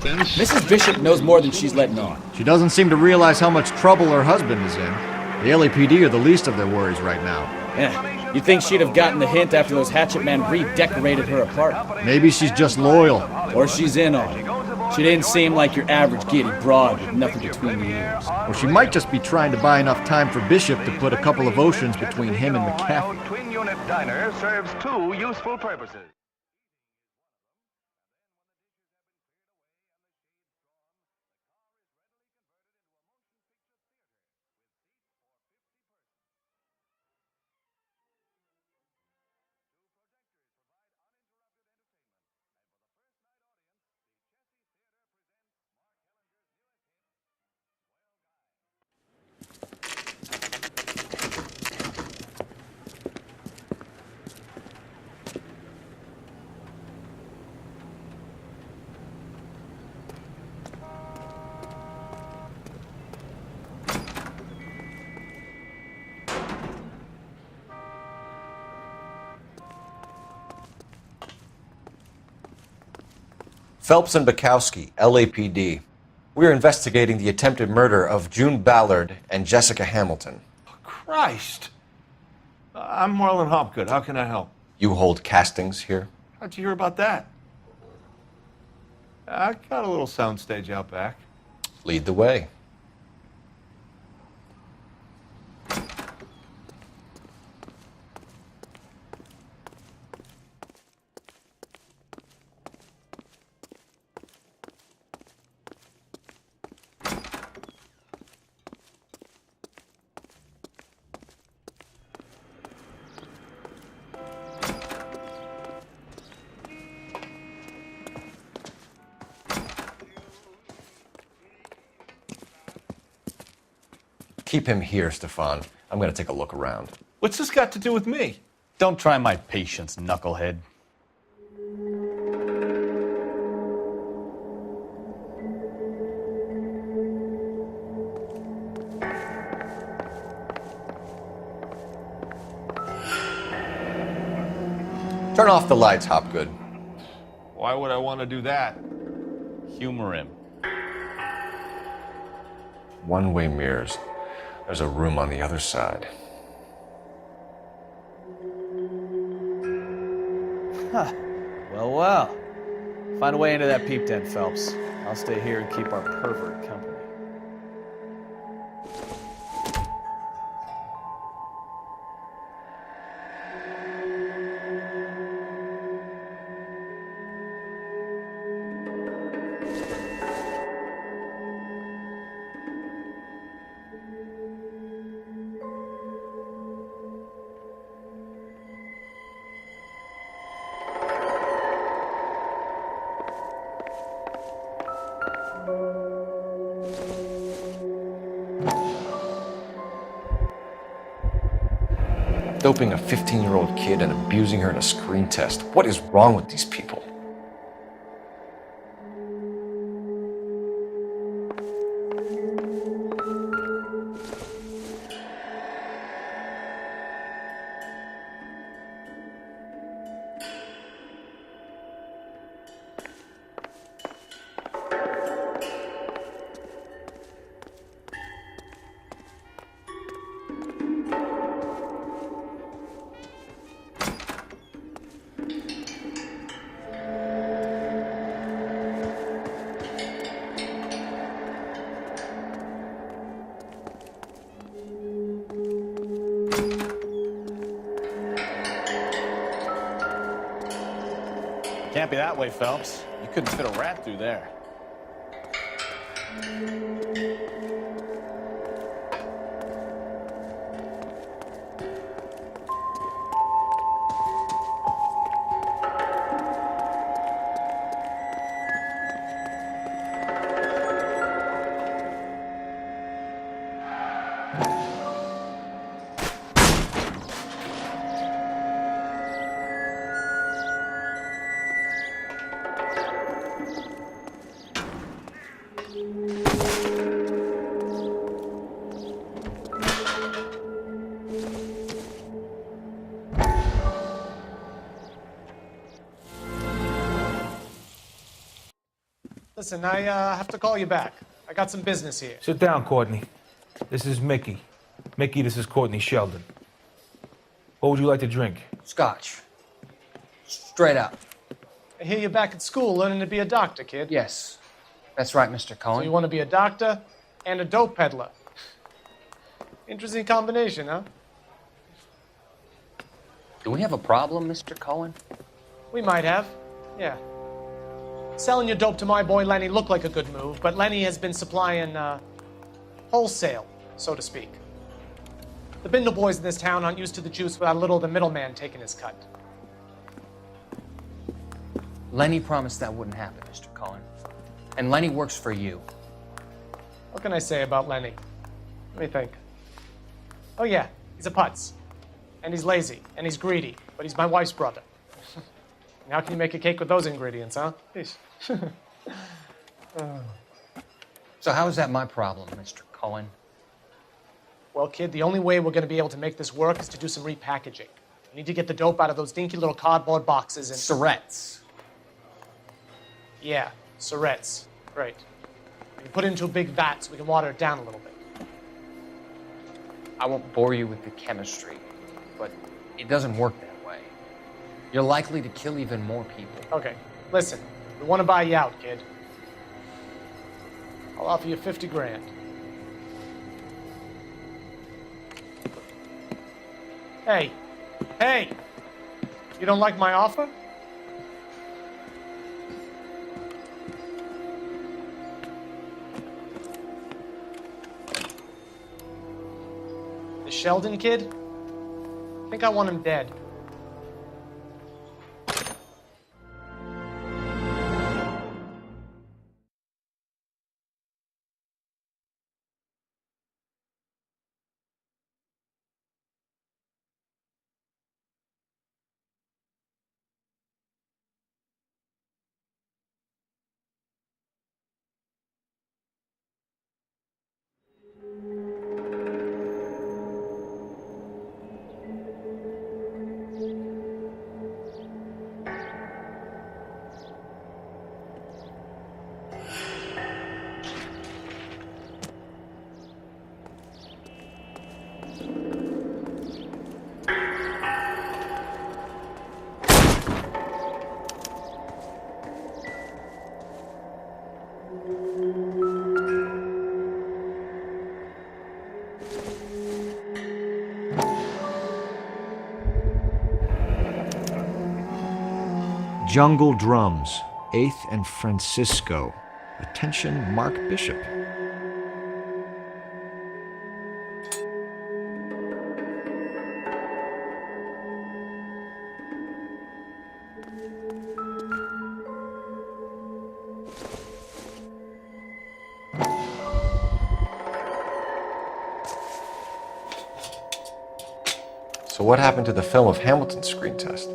Mrs. Bishop knows more than she's letting on. She doesn't seem to realize how much trouble her husband is in. The LAPD are the least of their worries right now. Yeah, you'd think she'd have gotten the hint after those hatchet men redecorated her apart. Maybe she's just loyal. Or she's in on it. She didn't seem like your average giddy broad with nothing between the ears. Or she might just be trying to buy enough time for Bishop to put a couple of oceans between him and McCaffrey. Twin-unit diner serves two useful purposes. Phelps and Bukowski, LAPD. We're investigating the attempted murder of June Ballard and Jessica Hamilton. Christ! I'm Marlon Hopgood. How can I help? You hold castings here? How'd you hear about that? I got a little soundstage out back. Lead the way. Keep him here, Stefan. I'm going to take a look around. What's this got to do with me? Don't try my patience, knucklehead. Turn off the lights, Hopgood. Why would I want to do that? Humor him. One-way mirrors. There's a room on the other side. Huh. Well. Find a way into that peep tent, Phelps. I'll stay here and keep our pervert company. Doping a 15-year-old kid and abusing her in a screen test. What is wrong with these people? Can't be that way, Phelps. You couldn't fit a rat through there. Listen, I have to call you back. I got some business here. Sit down, Courtney. This is Mickey. Mickey, this is Courtney Sheldon. What would you like to drink? Scotch. Straight up. I hear you're back at school learning to be a doctor, kid. Yes. That's right, Mr. Cohen. So you want to be a doctor and a dope peddler. Interesting combination, huh? Do we have a problem, Mr. Cohen? We might have. Yeah. Selling your dope to my boy Lenny looked like a good move, but Lenny has been supplying, wholesale, so to speak. The Bindle boys in this town aren't used to the juice without a little of the middleman taking his cut. Lenny promised that wouldn't happen, Mr. Cohen. And Lenny works for you. What can I say about Lenny? Let me think. Oh yeah, he's a putz. And he's lazy, and he's greedy, but he's my wife's brother. And how can you make a cake with those ingredients, huh? Please. So how is that my problem, Mr. Cohen? Well, kid, the only way we're going to be able to make this work is to do some repackaging. We need to get the dope out of those dinky little cardboard boxes and... Surrettes. Yeah, Surrettes. Right. We can put it into a big vat so we can water it down a little bit. I won't bore you with the chemistry, but it doesn't work that way. You're likely to kill even more people. Okay, listen. We want to buy you out, kid. I'll offer you 50 grand. Hey. Hey! You don't like my offer? The Sheldon kid? I think I want him dead. Jungle Drums, 8th and Francisco. Attention, Mark Bishop. So what happened to the film of Hamilton's screen test?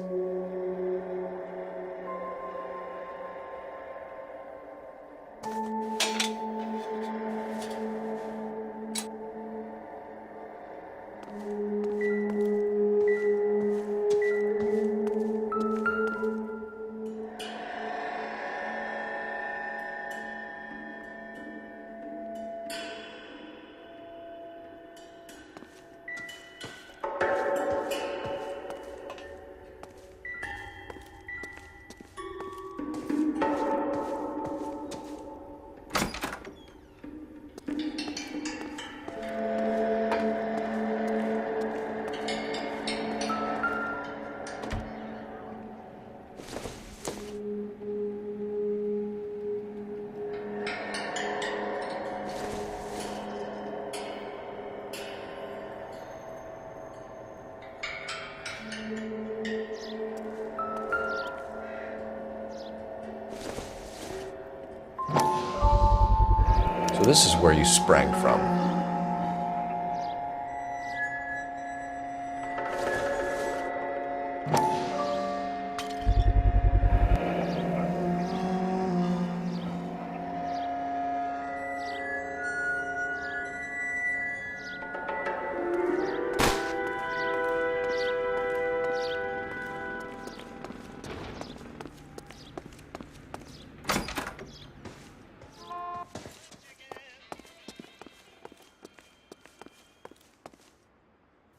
So this is where you sprang from.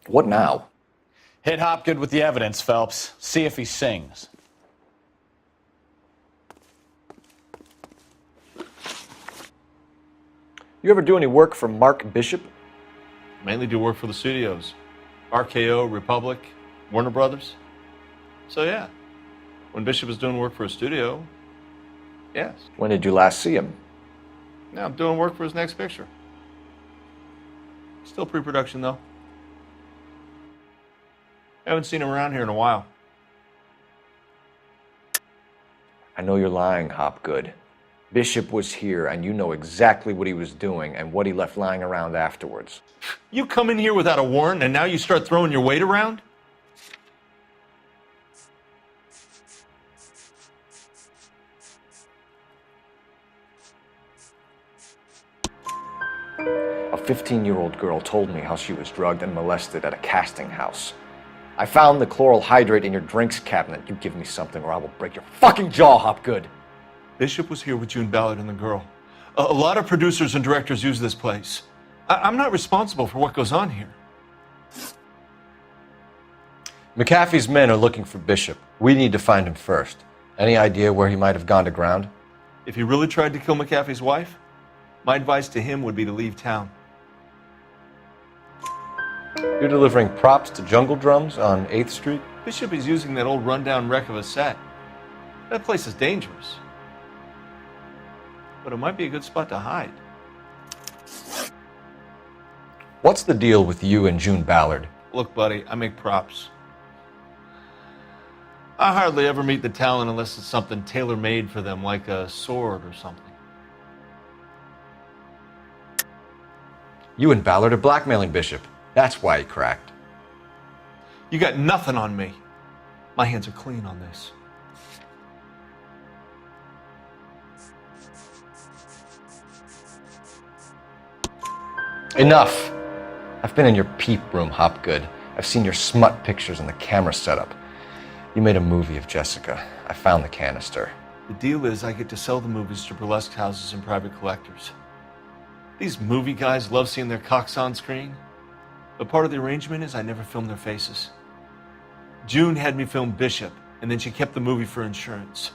What now? Hit Hopgood with the evidence, Phelps. See if he sings. You ever do any work for Mark Bishop? Mainly do work for the studios. RKO, Republic, Warner Brothers. So yeah, when Bishop is doing work for a studio, yes. When did you last see him? Now I'm doing work for his next picture. Still pre-production though. Haven't seen him around here in a while. I know you're lying, Hopgood. Bishop was here, and you know exactly what he was doing and what he left lying around afterwards. You come in here without a warrant, and now you start throwing your weight around? A 15-year-old girl told me how she was drugged and molested at a casting house. I found the chloral hydrate in your drinks cabinet. You give me something or I will break your fucking jaw, Hopgood. Bishop was here with June Ballard and the girl. A lot of producers and directors use this place. I'm not responsible for what goes on here. McAfee's men are looking for Bishop. We need to find him first. Any idea where he might have gone to ground? If he really tried to kill McAfee's wife, my advice to him would be to leave town. You're delivering props to Jungle Drums on 8th Street? Bishop is using that old rundown wreck of a set. That place is dangerous. But it might be a good spot to hide. What's the deal with you and June Ballard? Look, buddy, I make props. I hardly ever meet the talent unless it's something tailor-made for them, like a sword or something. You and Ballard are blackmailing Bishop. That's why he cracked. You got nothing on me. My hands are clean on this. Enough! I've been in your peep room, Hopgood. I've seen your smut pictures and the camera setup. You made a movie of Jessica. I found the canister. The deal is I get to sell the movies to burlesque houses and private collectors. These movie guys love seeing their cocks on screen. But part of the arrangement is I never film their faces. June had me film Bishop, and then she kept the movie for insurance.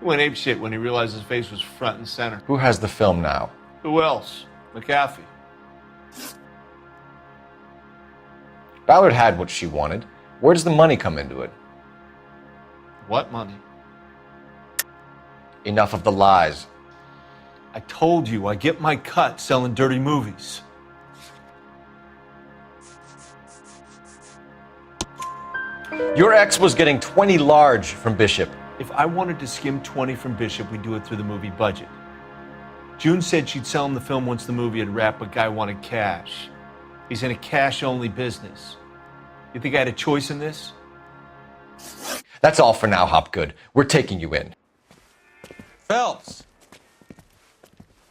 He went apeshit when he realized his face was front and center. Who has the film now? Who else? McAfee. Ballard had what she wanted. Where does the money come into it? What money? Enough of the lies. I told you I get my cut selling dirty movies. Your ex was getting 20 large from Bishop. If I wanted to skim 20 from Bishop, we'd do it through the movie budget. June said she'd sell him the film once the movie had wrapped, but Guy wanted cash. He's in a cash-only business. You think I had a choice in this? That's all for now, Hopgood. We're taking you in. Phelps!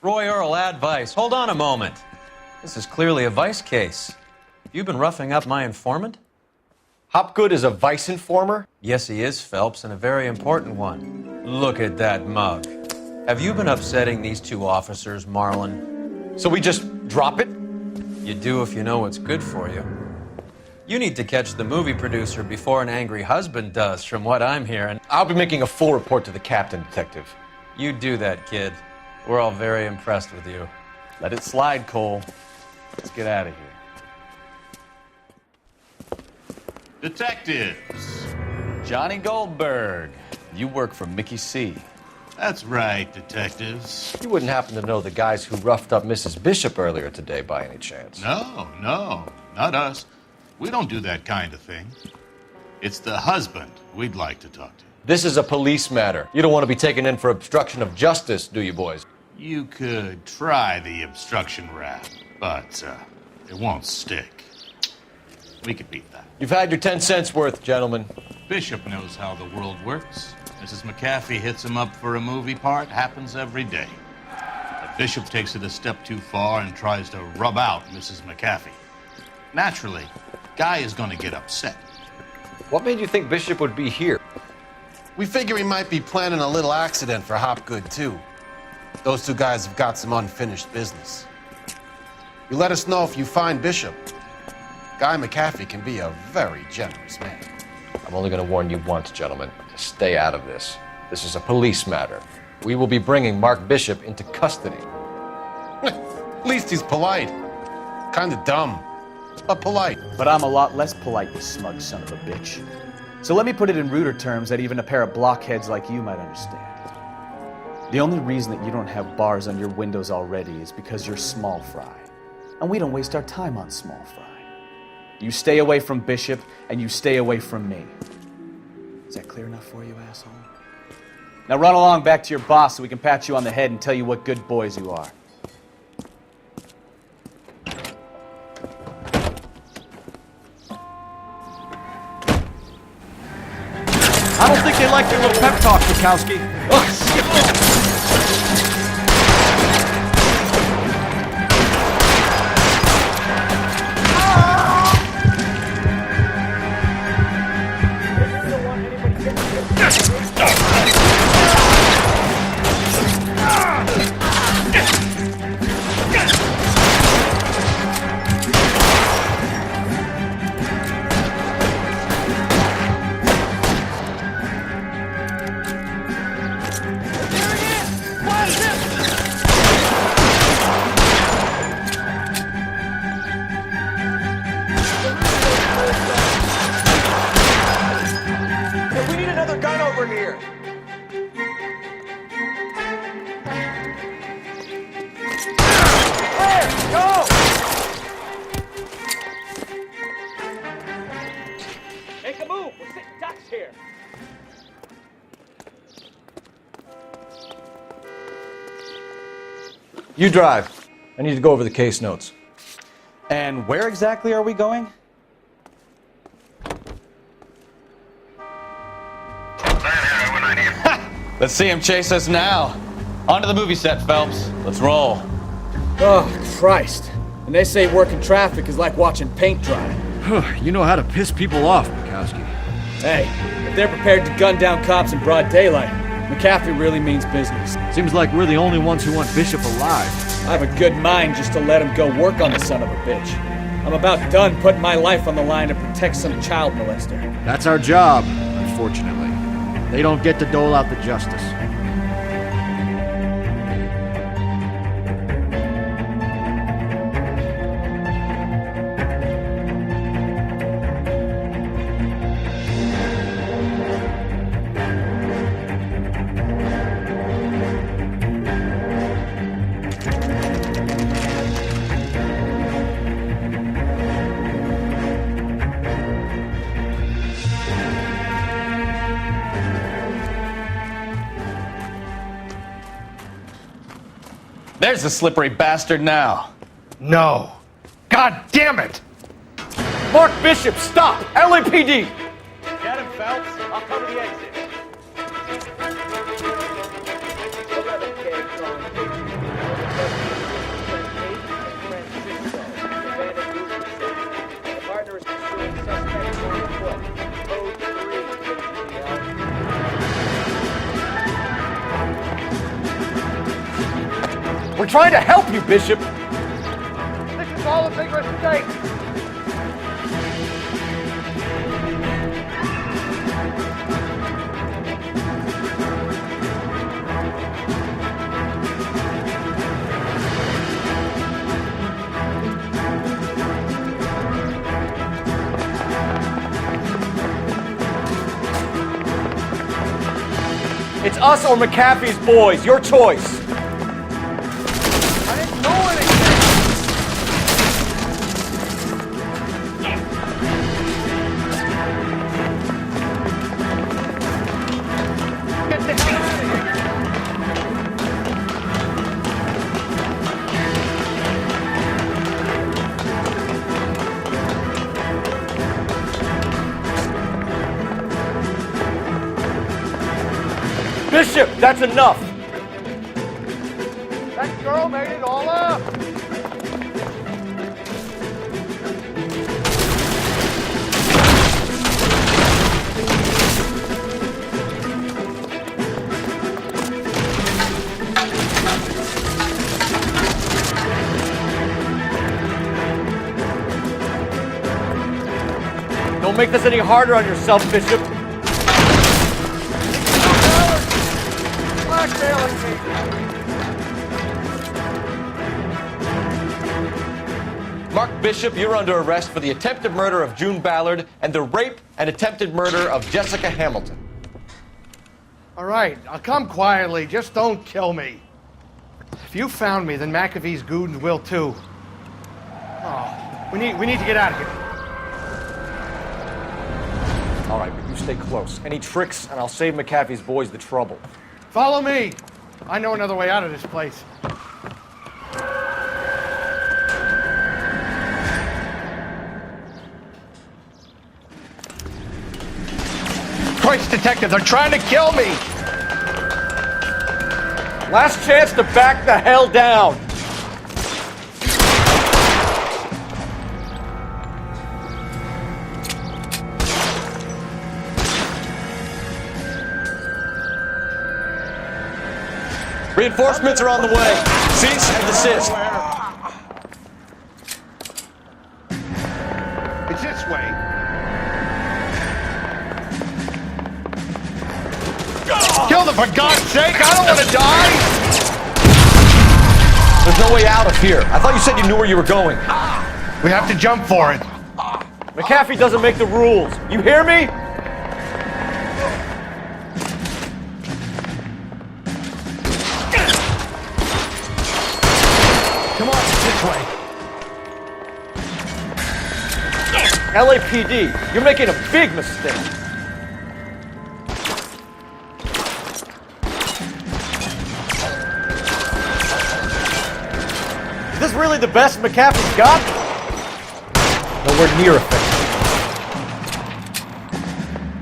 Roy Earl, ad vice. Hold on a moment. This is clearly a vice case. You've been roughing up my informant? Hopgood is a vice informer? Yes, he is, Phelps, and a very important one. Look at that mug. Have you been upsetting these two officers, Marlon? So we just drop it? You do if you know what's good for you. You need to catch the movie producer before an angry husband does, from what I'm hearing. I'll be making a full report to the captain, detective. You do that, kid. We're all very impressed with you. Let it slide, Cole. Let's get out of here. Detectives. Johnny Goldberg. You work for Mickey C. That's right, detectives. You wouldn't happen to know the guys who roughed up Mrs. Bishop earlier today by any chance? No, not us. We don't do that kind of thing. It's the husband we'd like to talk to. This is a police matter. You don't want to be taken in for obstruction of justice, do you, boys? You could try the obstruction rap, but it won't stick. We could beat that. You've had your 10 cents worth, gentlemen. Bishop knows how the world works. Mrs. McAfee hits him up for a movie part. Happens every day. But Bishop takes it a step too far and tries to rub out Mrs. McAfee. Naturally, Guy is going to get upset. What made you think Bishop would be here? We figure he might be planning a little accident for Hopgood, too. Those two guys have got some unfinished business. You let us know if you find Bishop. Guy McAfee can be a very generous man. I'm only going to warn you once, gentlemen, to stay out of this. This is a police matter. We will be bringing Mark Bishop into custody. At least he's polite. Kinda dumb, but polite. But I'm a lot less polite, you smug son of a bitch. So let me put it in ruder terms that even a pair of blockheads like you might understand. The only reason that you don't have bars on your windows already is because you're small fry. And we don't waste our time on small fry. You stay away from Bishop, and you stay away from me. Is that clear enough for you, asshole? Now run along back to your boss so we can pat you on the head and tell you what good boys you are. I don't think they like your little pep talk, Bukowski. Oh, shit. You drive. I need to go over the case notes. And where exactly are we going? Let's see him chase us now. On to the movie set, Phelps. Let's roll. Oh, Christ. And they say working traffic is like watching paint dry. You know how to piss people off, Bukowski. Hey, if they're prepared to gun down cops in broad daylight, McAfee really means business. Seems like we're the only ones who want Bishop alive. I have a good mind just to let him go work on the son of a bitch. I'm about done putting my life on the line to protect some child molester. That's our job, unfortunately. They don't get to dole out the justice. There's the slippery bastard now. No. God damn it! Mark Bishop, stop! LAPD! Get him, Phelps. I'll cover the exit. We're trying to help you, Bishop! This is all a big mistake! It's us or McAfee's boys, your choice! Bishop, that's enough! That girl made it all up! Don't make this any harder on yourself, Bishop. Blackmailing me. Mark Bishop, you're under arrest for the attempted murder of June Ballard and the rape and attempted murder of Jessica Hamilton. All right, I'll come quietly. Just don't kill me. If you found me, then McAfee's goons will too. Oh, we need to get out of here. All right, but you stay close. Any tricks, and I'll save McAfee's boys the trouble. Follow me. I know another way out of this place. Christ, detective, they're trying to kill me! Last chance to back the hell down! Reinforcements are on the way. Cease and desist. It's this way. Kill them, for God's sake! I don't want to die! There's no way out of here. I thought you said you knew where you were going. We have to jump for it. McAfee doesn't make the rules. You hear me? Come on, this way. LAPD, you're making a big mistake. Is this really the best McAfee's got? Nowhere near effective.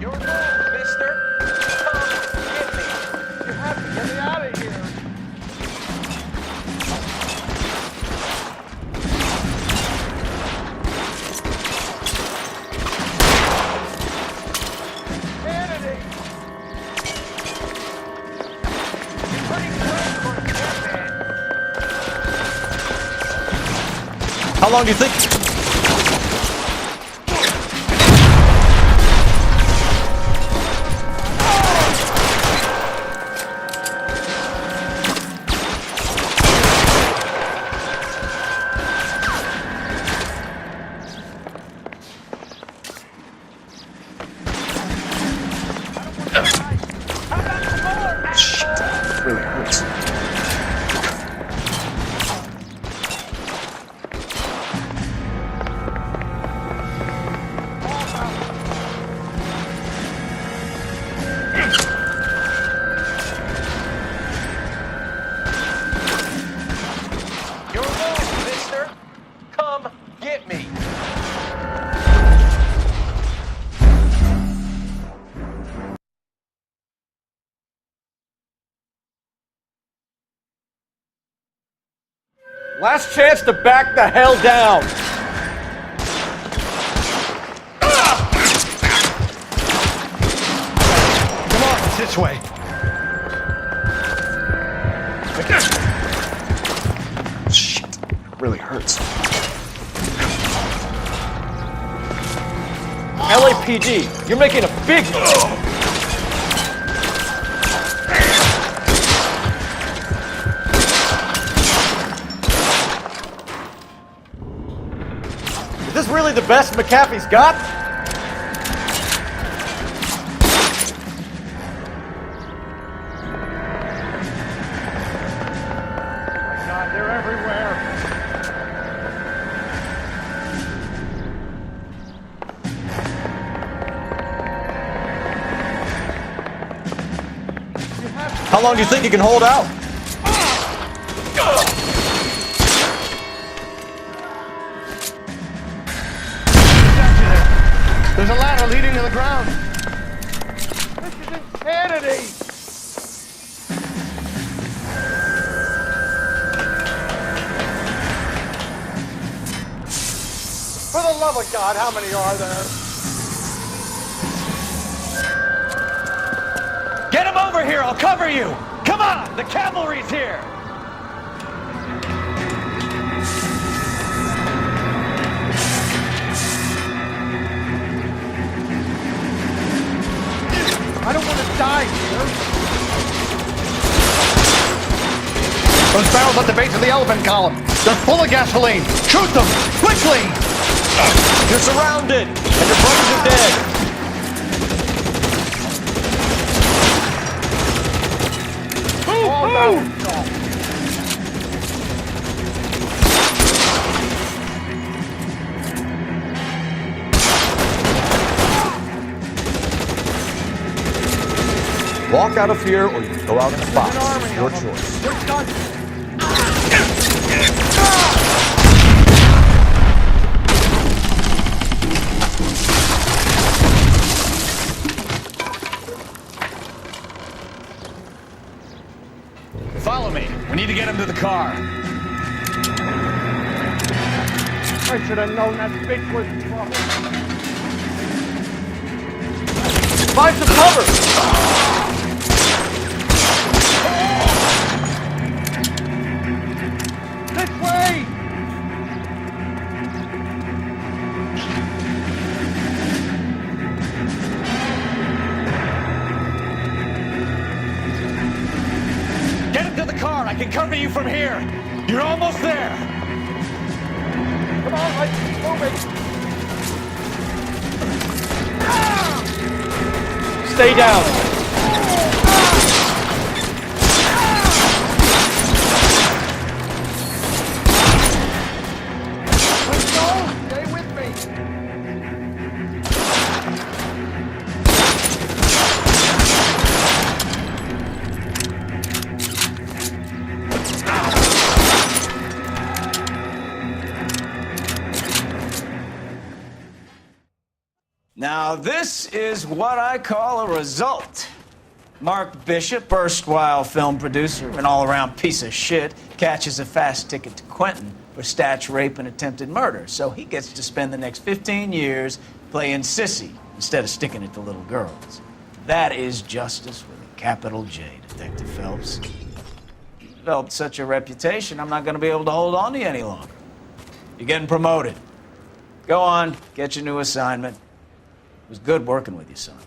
You're wrong, mister. Come, get me. You have to get me out of here. Kennedy! You're pretty close for a man. How long do you think? Really hurts. You're wrong, mister. Come get me. Last chance to back the hell down. Come on, it's this way. Shit, really hurts. LAPD, you're making a big mistake. Is this really the best McAfee's got? God, they're everywhere. How long do you think you can hold out? There's a ladder leading to the ground. This is insanity. For the love of God, how many are there? Get him over here. I'll cover you. Come on. The cavalry's here. die, sir. Those barrels at the base of the elephant column. They're full of gasoline. Shoot them! Quickly! You're surrounded, and your brothers are dead. Walk out of here, or you can go out in a box. It's your choice. We're done. Follow me. We need to get him to the car. I should have known that bitch was in trouble. Find some cover! This way! Get him to the car. I can cover you from here. You're almost there. Come on, let's keep moving. Stay down. Let's go. Stay with me. Now, this is what I call a result. Mark Bishop, erstwhile film producer and all-around piece of shit, catches a fast ticket to Quentin for statch rape and attempted murder. So he gets to spend the next 15 years playing sissy instead of sticking it to little girls. That is justice with a capital J, Detective Phelps. You developed such a reputation, I'm not going to be able to hold on to you any longer. You're getting promoted. Go on, get your new assignment. It was good working with you, son.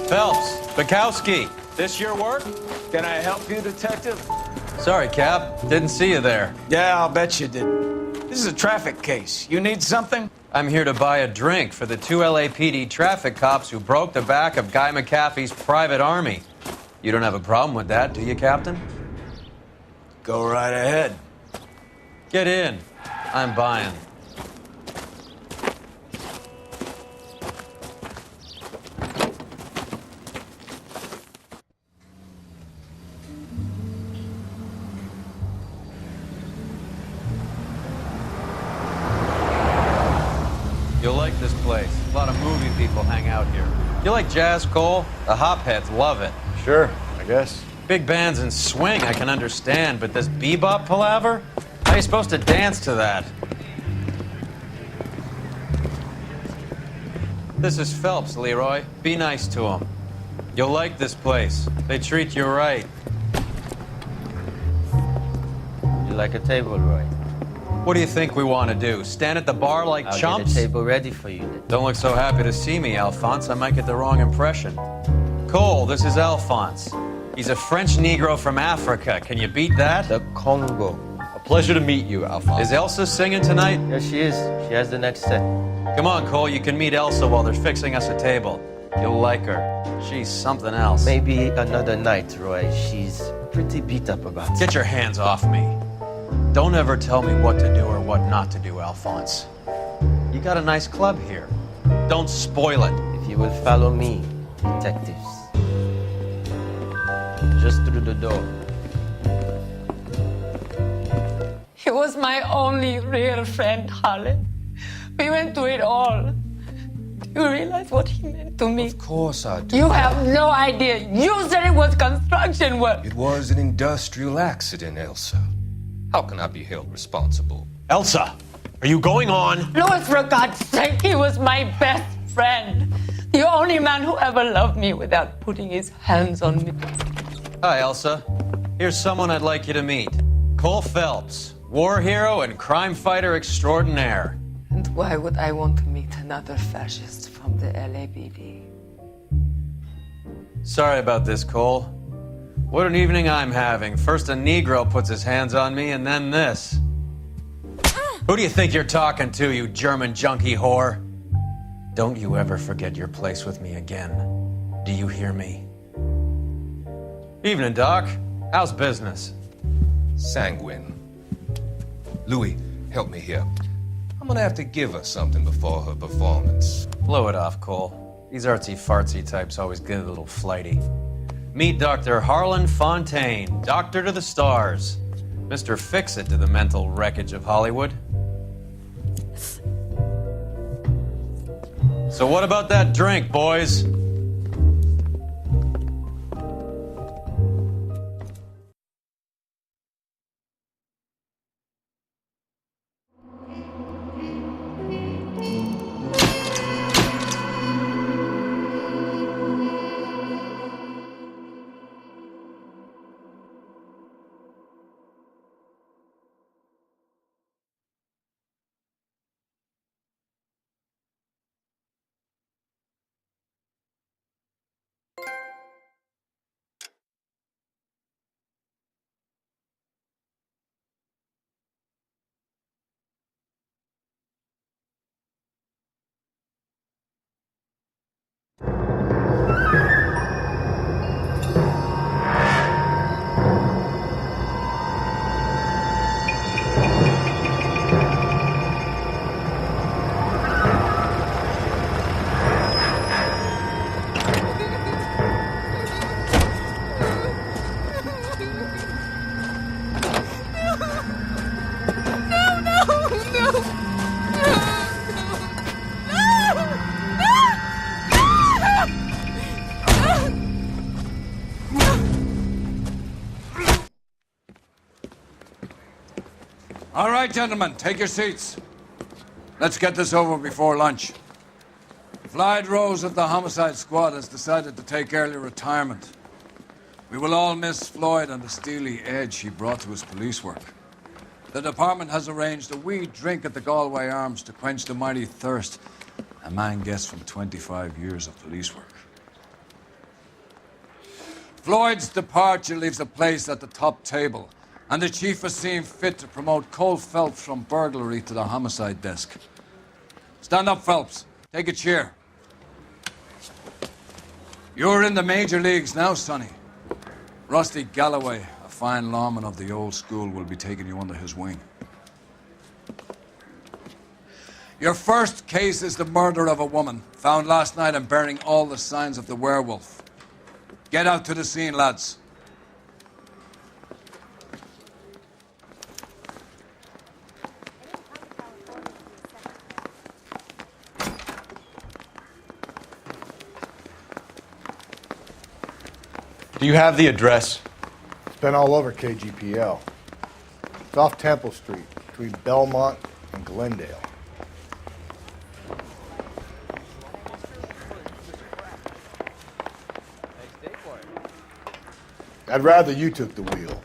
Phelps, Bukowski, this your work? Can I help you, Detective? Sorry, Cap. Didn't see you there. Yeah, I'll bet you did. This is a traffic case. You need something? I'm here to buy a drink for the 2 LAPD traffic cops who broke the back of Guy McAfee's private army. You don't have a problem with that, do you, Captain? Go right ahead. Get in. I'm buying. You'll like this place. A lot of movie people hang out here. You like jazz, Cole? The hopheads love it. Sure, I guess. Big bands and swing I can understand, but this bebop palaver? How are you supposed to dance to that? This is Phelps, Leroy. Be nice to him. You'll like this place. They treat you right. You like a table, Roy? What do you think we want to do? Stand at the bar like I'll chumps? get a table ready for you then. Don't look so happy to see me, Alphonse. I might get the wrong impression. Cole, this is Alphonse. He's a French Negro from Africa. Can you beat that? The Congo. A pleasure to meet you, Alphonse. Is Elsa singing tonight? Yes, she is. She has the next set. Come on, Cole. You can meet Elsa while they're fixing us a table. You'll like her. She's something else. Maybe another night, Roy. She's pretty beat up about it. Get your hands off me. Don't ever tell me what to do or what not to do, Alphonse. You got a nice club here. Don't spoil it. If you will follow me, detectives. Just through the door. He was my only real friend, Harlan. We went through it all. You realize what he meant to me? Of course I do. You have no idea. You said it was construction work. It was an industrial accident, Elsa. How can I be held responsible? Elsa, are you going on? Louis, for God's sake, he was my best friend. The only man who ever loved me without putting his hands on me. Hi, Elsa. Here's someone I'd like you to meet. Cole Phelps, war hero and crime fighter extraordinaire. And why would I want to meet another fascist from the LAPD? Sorry about this, Cole. What an evening I'm having. First a Negro puts his hands on me, and then this. Who do you think you're talking to, you German junkie whore? Don't you ever forget your place with me again. Do you hear me? Evening, Doc. How's business? Sanguine. Louis, help me here. I'm gonna have to give her something before her performance. Blow it off, Cole. These artsy-fartsy types always get a little flighty. Meet Dr. Harlan Fontaine, doctor to the stars. Mr. Fix-It to the mental wreckage of Hollywood. So what about that drink, boys? All right, gentlemen, take your seats. Let's get this over before lunch. Floyd Rose of the Homicide Squad has decided to take early retirement. We will all miss Floyd and the steely edge he brought to his police work. The department has arranged a wee drink at the Galway Arms to quench the mighty thirst a man gets from 25 years of police work. Floyd's departure leaves a place at the top table, and the chief has seen fit to promote Cole Phelps from burglary to the homicide desk. Stand up, Phelps. Take a chair. You're in the major leagues now, Sonny. Rusty Galloway, a fine lawman of the old school, will be taking you under his wing. Your first case is the murder of a woman, found last night and bearing all the signs of the werewolf. Get out to the scene, lads. Do you have the address? It's been all over KGPL. It's off Temple Street, between Belmont and Glendale. I'd rather you took the wheel.